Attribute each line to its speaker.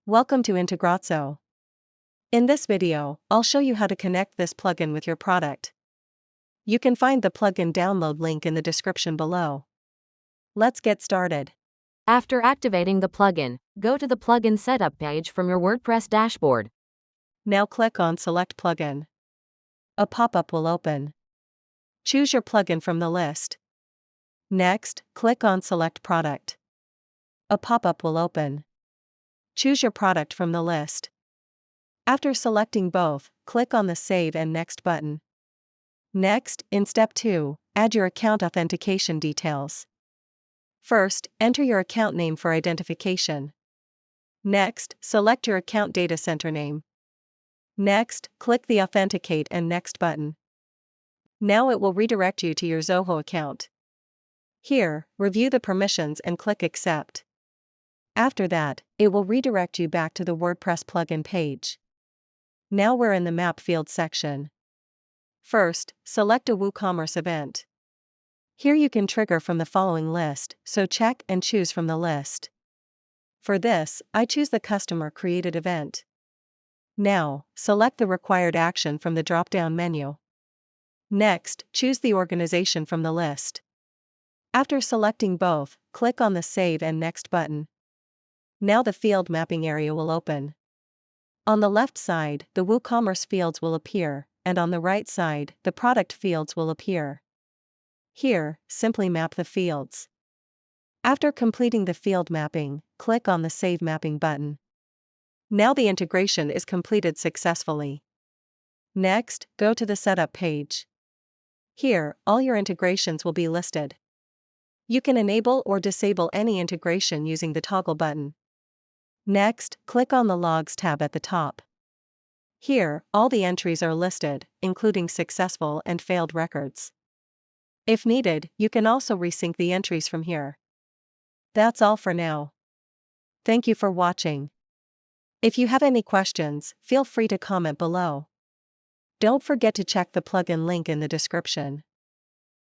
Speaker 1: Welcome to Integrazo. In this video, I'll show you how to connect this plugin with your product. You can find the plugin download link in the description below. Let's get started.
Speaker 2: After activating the plugin, go to the plugin setup page from your WordPress dashboard.
Speaker 1: Now click on Select Plugin. A pop-up will open. Choose your plugin from the list. Next, click on Select Product. A pop-up will open. Choose your product from the list. After selecting both, click on the Save and Next button. Next, in Step 2, add your account authentication details. First, enter your account name for identification. Next, select your account data center name. Next, click the Authenticate and Next button. Now it will redirect you to your Zoho account. Here, review the permissions and click Accept. After that, it will redirect you back to the WordPress plugin page. Now we're in the Map field section. First, select a WooCommerce event. Here you can trigger from the following list, so check and choose from the list. For this, I choose the customer created event. Now, select the required action from the drop-down menu. Next, choose the organization from the list. After selecting both, click on the Save and Next button. Now the field mapping area will open. On the left side, the WooCommerce fields will appear, and on the right side, the product fields will appear. Here, simply map the fields. After completing the field mapping, click on the Save Mapping button. Now the integration is completed successfully. Next, go to the Setup page. Here, all your integrations will be listed. You can enable or disable any integration using the toggle button. Next, click on the Logs tab at the top. Here, all the entries are listed, including successful and failed records. If needed, you can also resync the entries from here. That's all for now. Thank you for watching. If you have any questions, feel free to comment below. Don't forget to check the plugin link in the description.